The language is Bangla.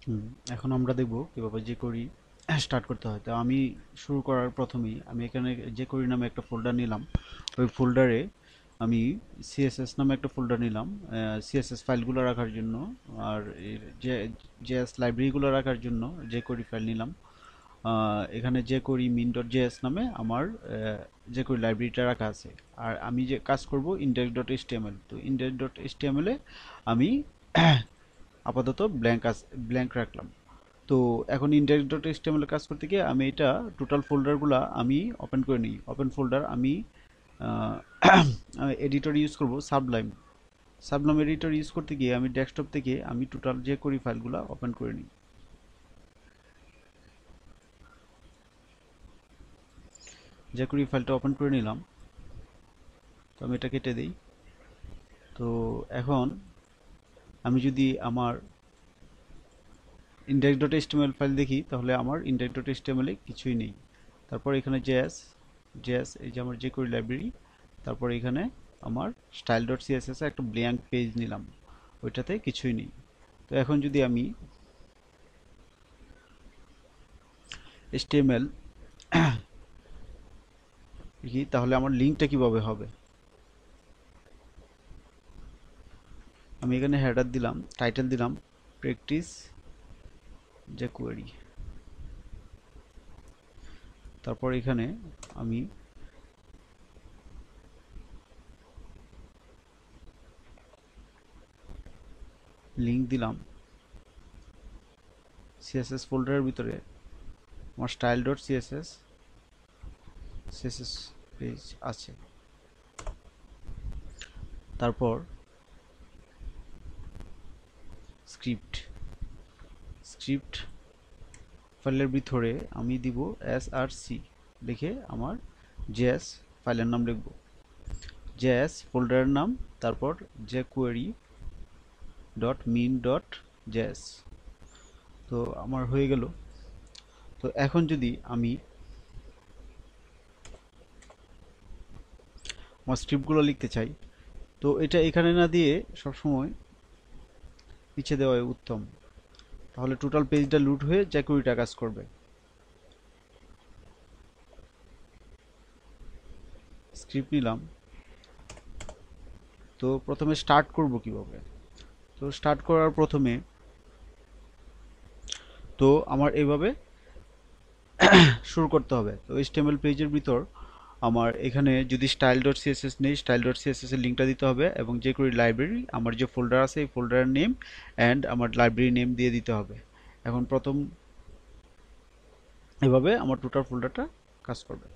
হুম, এখন আমরা দেখব কিভাবে jQuery স্টার্ট করতে হয়। তো আমি শুরু করার প্রথমেই আমি এখানে jQuery নামে একটা ফোল্ডার নিলাম। ওই ফোল্ডারে আমি সিএসএস নামে একটা ফোল্ডার নিলাম সিএসএস ফাইলগুলো রাখার জন্য, আর এর যে জেএস লাইব্রেরিগুলো রাখার জন্য jQuery ফাইল নিলাম। এখানে jQuery min.js নামে আমার jQuery লাইব্রেরিটা রাখা আছে। আর আমি যে কাজ করব index.html, তো index.html এ আমি আপাতত ব্ল্যাঙ্ক রাখলাম। তো এখন index.html এ কাজ করতে গিয়ে আমি এটা টোটাল ফোল্ডারগুলো আমি ওপেন করে নিই। ওপেন ফোল্ডার আমি এডিটর ইউজ করব সাবলাইম। সাবলাইম এডিটর ইউজ করতে গিয়ে আমি ডেস্কটপ থেকে আমি টোটাল jQuery ফাইলগুলো ওপেন করে নিই। jQuery ফাইলটা ওপেন করে নিলাম। তো আমি এটা কেটে দিই। তো এখন আমি যদি আমার index.html ফাইল দেখি তাহলে আমার index.html এ কিছুই নেই। তারপর এখানে জেএস এই যে আমার jQuery লাইব্রেরি। তারপর এখানে আমার style.css এ একটা ব্ল্যাঙ্ক পেজ নিলাম, ওইটাতে কিছুই নেই। তো এখন যদি আমি html লিখি তাহলে আমার লিঙ্কটা কিভাবে হবে। আমি এখানে হেডার দিলাম, টাইটেল দিলাম প্র্যাকটিস jQuery। তারপর এখানে আমি লিঙ্ক দিলাম। সিএসএস ফোল্ডারের ভিতরে আমার style.css সিএসএস পেজ আছে। তারপর স্ক্রিপ্ট স্ক্রিপ্ট ফাইলের ভিতরে আমি দিব src লিখে আমার js ফাইলের নাম লিখব, js ফোল্ডারের নাম, তারপর jQuery.min.js। তো আমার হয়ে গেল। তো এখন যদি আমি আমার স্ক্রিপ্টগুলো লিখতে চাই, তো এটা এখানে না দিয়ে সবসময় পিছিয়ে দেওয়াই উত্তম, তাহলে টোটাল পেজটা লুট হয়ে jQueryটা কাজ করবে। স্ক্রিপ্ট নিলাম। তো প্রথমে স্টার্ট করব কিভাবে। তো স্টার্ট করার প্রথমে তো আমার এইভাবে শুরু করতে হবে। তো HTML পেজের ভিতর আমার এখানে যদি style.css নেই, style.css এর লিঙ্কটা দিতে হবে, এবং jQuery লাইব্রেরি আমার যে ফোল্ডার আছে এই ফোল্ডারের নেম অ্যান্ড আমার লাইব্রেরি নেম দিয়ে দিতে হবে। এখন প্রথম এভাবে আমার টোটাল ফোল্ডারটা কাজ করবে।